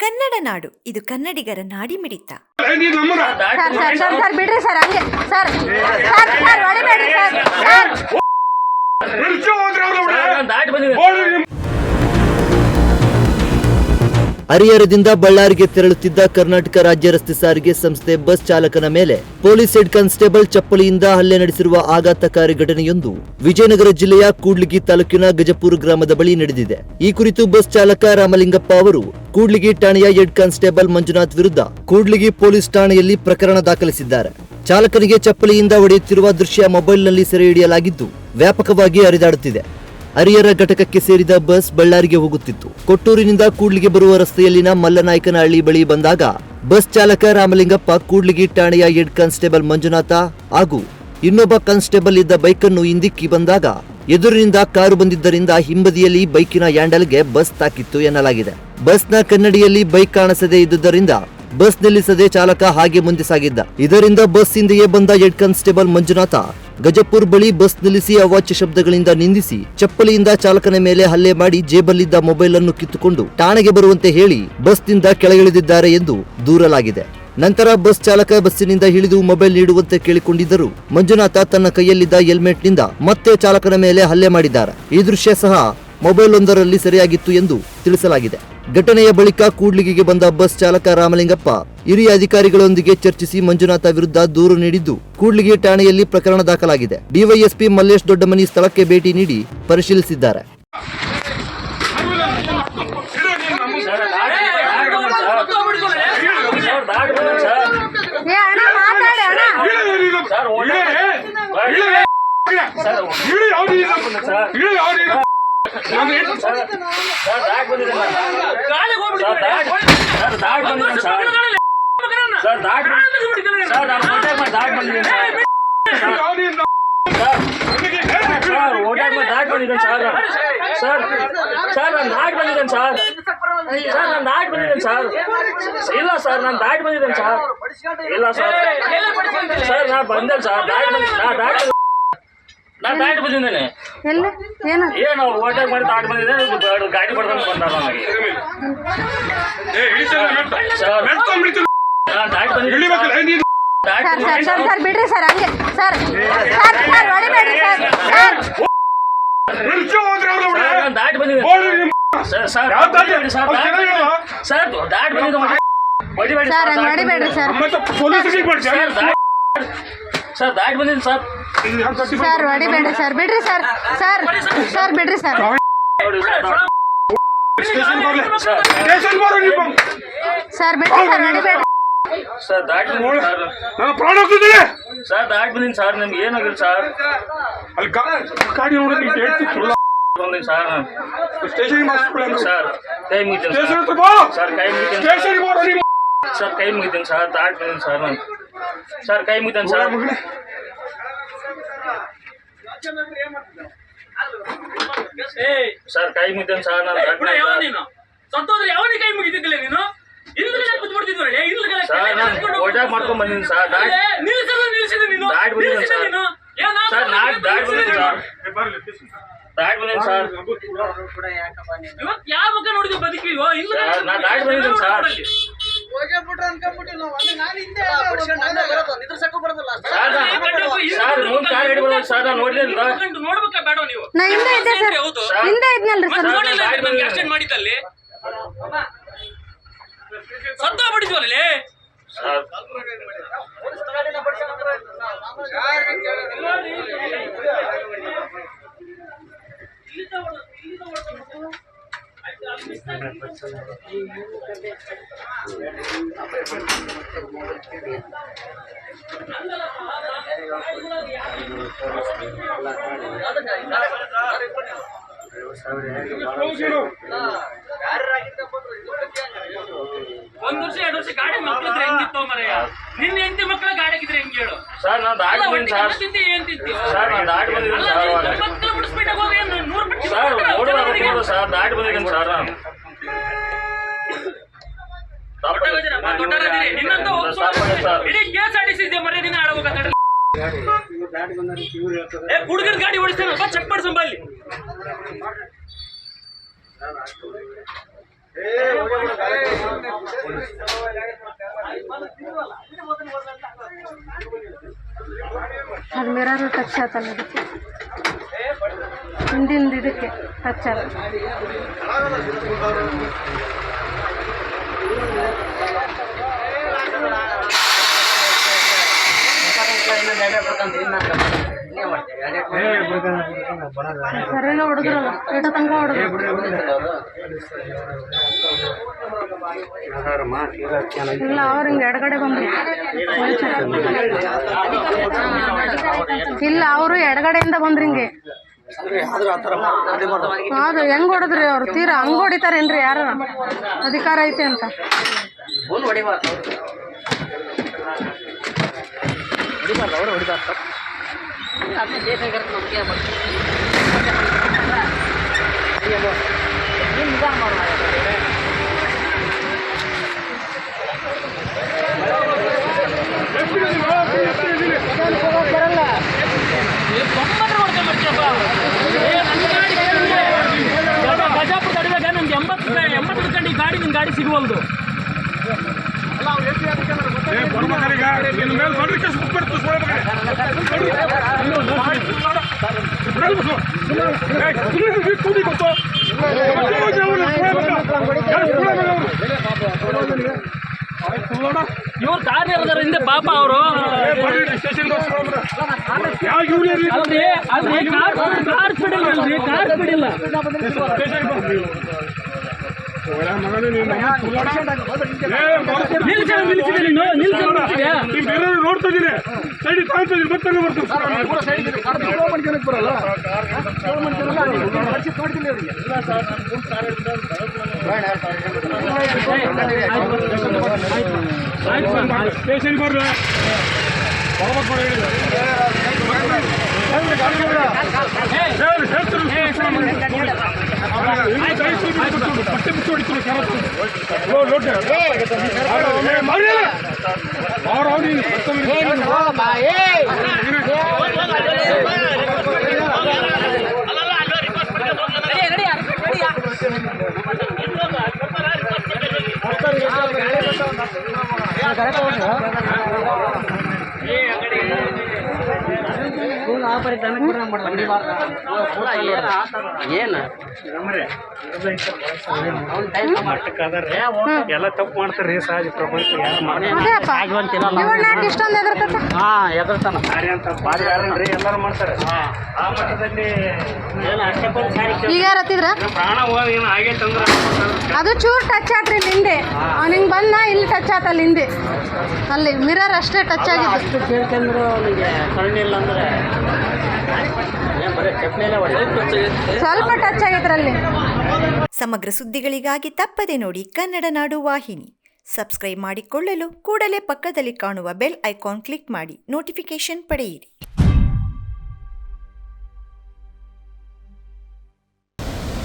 ಕನ್ನಡ ನಾಡು, ಇದು ಕನ್ನಡಿಗರ ನಾಡಿಮಿಡಿತ. ಸರ್ ಬಿಡ್ರಿ ಸರ್, ಹಂಗೆ ಸರ್ ಹೊಡಿಬೇಡ್ರಿ ಸರ್. ಹರಿಹರದಿಂದ ಬಳ್ಳಾರಿಗೆ ತೆರಳುತ್ತಿದ್ದ ಕರ್ನಾಟಕ ರಾಜ್ಯ ರಸ್ತೆ ಸಾರಿಗೆ ಸಂಸ್ಥೆ ಬಸ್ ಚಾಲಕನ ಮೇಲೆ ಪೊಲೀಸ್ ಹೆಡ್ ಕಾನ್ಸ್ಟೇಬಲ್ ಚಪ್ಪಲಿಯಿಂದ ಹಲ್ಲೆ ನಡೆಸಿರುವ ಆಘಾತಕಾರಿ ಘಟನೆಯೊಂದು ವಿಜಯನಗರ ಜಿಲ್ಲೆಯ ಕೂಡ್ಲಿಗಿ ತಾಲೂಕಿನ ಗಜಪುರ ಗ್ರಾಮದ ಬಳಿ ನಡೆದಿದೆ. ಈ ಕುರಿತು ಬಸ್ ಚಾಲಕ ರಾಮಲಿಂಗಪ್ಪ ಅವರು ಕೂಡ್ಲಿಗಿ ಠಾಣೆಯ ಹೆಡ್ ಕಾನ್ಸ್ಟೇಬಲ್ ಮಂಜುನಾಥ್ ವಿರುದ್ಧ ಕೂಡ್ಲಿಗಿ ಪೊಲೀಸ್ ಠಾಣೆಯಲ್ಲಿ ಪ್ರಕರಣ ದಾಖಲಿಸಿದ್ದಾರೆ. ಚಾಲಕನಿಗೆ ಚಪ್ಪಲಿಯಿಂದ ಹೊಡೆಯುತ್ತಿರುವ ದೃಶ್ಯ ಮೊಬೈಲ್ನಲ್ಲಿ ಸೆರೆ ಹಿಡಿಯಲಾಗಿದ್ದು ವ್ಯಾಪಕವಾಗಿ ಹರಿದಾಡುತ್ತಿದೆ. ಹರಿಹರ ಘಟಕಕ್ಕೆ ಸೇರಿದ ಬಸ್ ಬಳ್ಳಾರಿಗೆ ಹೋಗುತ್ತಿತ್ತು. ಕೊಟ್ಟೂರಿನಿಂದ ಕೂಡ್ಲಿಗೆ ಬರುವ ರಸ್ತೆಯಲ್ಲಿನ ಮಲ್ಲನಾಯಕನಹಳ್ಳಿ ಬಳಿ ಬಂದಾಗ ಬಸ್ ಚಾಲಕ ರಾಮಲಿಂಗಪ್ಪ ಕೂಡ್ಲಿಗಿ ಠಾಣೆಯ ಹೆಡ್ ಕಾನ್ಸ್ಟೇಬಲ್ ಮಂಜುನಾಥ ಹಾಗೂ ಇನ್ನೊಬ್ಬ ಕಾನ್ಸ್ಟೇಬಲ್ ಇದ್ದ ಬೈಕನ್ನು ಹಿಂದಿಕ್ಕಿ ಬಂದಾಗ ಎದುರಿನಿಂದ ಕಾರು ಬಂದಿದ್ದರಿಂದ ಹಿಂಬದಿಯಲ್ಲಿ ಬೈಕಿನ ಹ್ಯಾಂಡಲ್ಗೆ ಬಸ್ ತಾಕಿತ್ತು ಎನ್ನಲಾಗಿದೆ. ಬಸ್ನ ಕನ್ನಡಿಯಲ್ಲಿ ಬೈಕ್ ಕಾಣಿಸದೇ ಇದ್ದುದರಿಂದ ಬಸ್ ನಿಲ್ಲಿಸದೆ ಚಾಲಕ ಹಾಗೆ ಮುಂದೆ ಸಾಗಿದ್ದ. ಇದರಿಂದ ಬಸ್ ಹಿಂದೆಯೇ ಬಂದ ಹೆಡ್ ಕಾನ್ಸ್ಟೇಬಲ್ ಮಂಜುನಾಥ ಗಜಪುರ್ ಬಳಿ ಬಸ್ ನಿಲ್ಲಿಸಿ ಅವಾಚ್ಯ ಶಬ್ದಗಳಿಂದ ನಿಂದಿಸಿ ಚಪ್ಪಲಿಯಿಂದ ಚಾಲಕನ ಮೇಲೆ ಹಲ್ಲೆ ಮಾಡಿ ಜೇಬಲ್ಲಿದ್ದ ಮೊಬೈಲ್ ಅನ್ನು ಕಿತ್ತುಕೊಂಡು ಠಾಣೆಗೆ ಬರುವಂತೆ ಹೇಳಿ ಬಸ್ನಿಂದ ಕೆಳಗಿಳಿದಿದ್ದಾರೆ ಎಂದು ದೂರಲಾಗಿದೆ. ನಂತರ ಬಸ್ ಚಾಲಕ ಬಸ್ಸಿನಿಂದ ಇಳಿದು ಮೊಬೈಲ್ ನೀಡುವಂತೆ ಕೇಳಿಕೊಂಡಿದ್ದರು. ಮಂಜುನಾಥ ತನ್ನ ಕೈಯಲ್ಲಿದ್ದ ಹೆಲ್ಮೆಟ್ನಿಂದ ಮತ್ತೆ ಚಾಲಕನ ಮೇಲೆ ಹಲ್ಲೆ ಮಾಡಿದ್ದಾರೆ. ಈ ದೃಶ್ಯ ಸಹ ಮೊಬೈಲ್ ಒಂದರಲ್ಲಿ ಸೆರೆಯಾಗಿತ್ತು ಎಂದು ತಿಳಿಸಲಾಗಿದೆ. ಘಟನೆಯ ಬಳಿಕ ಕೂಡ್ಲಿಗಿಗೆ ಬಂದ ಬಸ್ ಚಾಲಕ ರಾಮಲಿಂಗಪ್ಪ ಹಿರಿಯ ಅಧಿಕಾರಿಗಳೊಂದಿಗೆ ಚರ್ಚಿಸಿ ಮಂಜುನಾಥ ವಿರುದ್ಧ ದೂರು ನೀಡಿದ್ದು ಕೂಡ್ಲಿಗಿ ಠಾಣೆಯಲ್ಲಿ ಪ್ರಕರಣ ದಾಖಲಾಗಿದೆ. ಡಿವೈಎಸ್ಪಿ ಮಲ್ಲೇಶ್ ದೊಡ್ಡಮನಿ ಸ್ಥಳಕ್ಕೆ ಭೇಟಿ ನೀಡಿ ಪರಿಶೀಲಿಸಿದ್ದಾರೆ. ಇಲ್ಲ ಸರ್, ನಾನು ದಾಟಿ ಬಂದಿದ್ದೇನೆ ಸರ್. ಇಲ್ಲ ಸರ್, ನಾನು ಬಂದೆ ಸರ್, ನಾನು ದಾಟಿ ಬಂದಿದ್ದೇನೆ. ಏನು ಓವರ್ಟೇಕ್ ಮಾಡಿ ದಾಟಿ ಬಂದಿದ್ದೇನೆ, ಗಾಡಿ ಪಡ್ಕೊಂಡು ಬಂದ ನನಗೆ. ನಾನು ದಾಟಿ ಬಂದಿದ್ದೀನಿ. ಸರ್ ಬಿಡ್ರಿ ಸರ್, ಹಂಗೆ ಸರ್ ಹೊಡಿಬೇಡ್ರಿ ನಾನು ದಾಟಿ ಬಂದಿದ್ದೀನಿ ಸರ್. ಸರ್ ದಾಟಿ ಬಂದಿದ್ದು ಸರ್, ಹೊಡಿಬೇಡ್ರಿ ಸರ್. ಸರ್ ದಾಟಿ ಬಂದಿದ್ದೀನಿ ಸರ್. ಸರ್ ಹೊಡಿಬೇಡ್ರಿ ಸರ್, ಬಿಡ್ರಿ ಸರ್. ಸರ್ ಬಿಡ್ರಿ ಸರ್. ಸರ್ ಬಿಡ್ರಿ ಸರ್, ಹೊಡಿಬೇಡ್ರಿ ಸರ್. ದಾಟಿ ಸರ್, ದಾಟಿ ಬಂದಿನಿ ಸರ್. ನಿಮ್ಗೆ ಏನಾಗಿಲ್ಲ ಸರ್. ಬಂದಿನಿ ಸರ್. ಸರ್ ಕೈ ಮುಗಿತೀನಿ ಸರ್. ಕೈ ಮುಗಿತೀನಿ ಸರ್. ಕೈ ಮುಗಿತೀನಿ ಸರ್. ದಾಟಿ ಬಂದಿನಿ ಸರ್ ನಾನು. ಸರ್ ಕೈ ಮುಗಿತೀನಿ ಸರ್. ಸರ್ ಕೈ ಮುಗಿತೀನಿ ಸರ್ ನಾನು. ಸರ್ ನಾನು ಓಟಾಕ್ ಮಾಡ್ಕೊಂಡ್ ಬಂದಿದ್ದೀನಿ ಸರ್. ದಾಟಿ ಬಂದಿದ್ದೀನಿ ಸರ್. ಸರ್ ನಾಲ್ಕು ದಾಟಿ ಬಂದಿದ್ದೀನಿ ಸರ್. ದಾಟಿ ಬಂದಿದ್ದೀನಿ ಸರ್. ನಾನು ದಾಟಿ ಬಂದಿದ್ದೀನಿ ಸರ್. ಸರ್ ಮುಂದೆ ಕಾರ್ ಗಾಡಿ ಬರೋದು ಸರ್, ನಾನು ನೋಡ್ಲಿಲ್ಲ. ನಾ ಹಿಂದೆ ಇದ್ದೆ ಸರ್, ಹಿಂದೆ ಇದ್ನಲ್ರಿ ಸರ್. ಮಾಡಿದ್ದಲ್ಲಿ ಸತ್ತ ಬಿಡಿದ್ವಲ್ಲಿ ಒಂದ್ ವರ್ಷ 2 ವರ್ಷ ಗಾಡಿ ಮಕ್ಕಳಿದ್ರೆ ಹೆಂಗಿತ್ತು ಮರೆಯ? ನಿನ್ನ ಹೆಂಡತಿ ಮಕ್ಕಳ ಗಾಡಿ ಆಗಿದ್ರೆ ಹೆಂಗ್ ಹೇಳು ಸರ್? ನಾನು ದಾಟಿ ಬಂದಿದ್ದೀನಿ ಸರ್. ಏನ್ ತಿಂತಿ ಸರ್? ನಾನು ದಾಟಿ ಬಂದಿದ್ದೀನಿ ಸರ್. ಮಕ್ಕಳು ಬಿಡಿಸ್ಬಿಟ್ಟಾಗ ಹೋಗಿ 100 ಪಟ್ಟಿ ಸರ್ ನೋಡೋದು ಸರ್. ದಾಟಿ ಬಂದಿದ್ದೀನಿ ಸರ್ ನಾನು. ನಿನ್ನಂತ ಇಡೀ KSRTC ಮರ್ಯಾದೆ ದಿನ ಆಡಬೇಕು. ಹುಡುಗರ ಗಾಡಿ ಓಡಿಸ್ತಾನೆ, ಚೆಕ್ ಮಾಡ್ಸಂಬ ಅಲ್ಲಿ. ಅದು ಮಿರರ್ ಟಚ್ ಆತಲ್ಲ ಅದಕ್ಕೆ ಹಿಂದಿಂದ ಇದಕ್ಕೆ ಟಚ್ ಆಗ ಸರಿನ ಹೊಡೆದ್ರಲ್ಲ ಏಟ ತನಕ ಹೊಡೆದ್ರು ಇಲ್ಲ ಅವ್ರು ಹಿಂಗೆ ಎಡಗಡೆ ಬಂದ್ರು ಇಲ್ಲ ಅವರು ಎಡಗಡೆಯಿಂದ ಬಂದ್ರಿ ಹಿಂಗೆ ಅದು ಹೆಂಗ್ ಹೊಡೆದ್ರಿ ಅವ್ರು ತೀರಾ ಹಂಗ್ ಹೊಡಿತಾರೇನ್ರಿ ಯಾರು ಅಧಿಕಾರ ಐತೆ ಅಂತ ಗಜಾಪುರ ತಡಿದಾಗ ನಮ್ಗೆ 80 ಗಂಟೆ ಗಾಡಿ ನಿಮ್ ಗಾಡಿ ಸಿಗುವಲ್ದು ಇವ್ರು ಕಾರ್ ಇರ್ದಾರ ಹಿಂದೆ ಪಾಪ ಅವರು ಕಾರ್ ಬಿಡಿಲ್ಲ ಕಾರ್ ಬಿಡಿಲ್ಲ ನೋಡ್ತಾ ಇದ್ದೀನಿ ಸೈಡ್ ಕಾಣ್ತಾ ಇದ್ದೀನಿ ಮತ್ತೆ ಬರಲ್ಲ ಸ್ಟೇಷನ್ ಬರ್ರಿ ಎಲ್ಲ ತಪ್ಪು ಮಾಡ್ತಾರೆ ಸಹಜ ಪ್ರಪಂಚ ಎಲ್ಲರೂ ಮಾಡ್ತಾರೆ ಆ ಮಟ್ಟದಲ್ಲಿ ಈಗ ಯಾರತ್ತಿದ್ರ ಪ್ರಾಣ ಹೋಗಿ ಏನು ಆಗೈತೆ ಅಂದ್ರೆ ಅದು ಚೂರ್ ಟಚ್ ಆತ್ರಿ ಇಲ್ಲಿ ಹಿಂದೆ ಅವ್ನು ಹಿಂಗೆ ಬಂದ ಇಲ್ಲಿ ಟಚ್ ಆತಲ್ಲ ಹಿಂದೆ ಅಲ್ಲಿ ಮಿರರ್ ಅಷ್ಟೇ ಟಚ್ ಆಗಿತ್ತು ಕೇಳ್ಕೊಂಡ್ರು ಅವನಿಗೆ ಕಣ್ಣು ಇಲ್ಲ ಅಂದ್ರೆ ಸ್ವಲ್ಪ ಟಚ್ ಆಗೈತ್ರಲ್ಲಿ ಸಮಗ್ರ ಸುದ್ದಿಗಳಿಗಾಗಿ ತಪ್ಪದೆ ನೋಡಿ ಕನ್ನಡ ನಾಡು ವಾಹಿನಿ. ಸಬ್ಸ್ಕ್ರೈಬ್ ಮಾಡಿಕೊಳ್ಳಲು ಕೂಡಲೇ ಪಕ್ಕದಲ್ಲಿ ಕಾಣುವ ಬೆಲ್ ಐಕಾನ್ ಕ್ಲಿಕ್ ಮಾಡಿ ನೋಟಿಫಿಕೇಶನ್ ಪಡೆಯಿರಿ.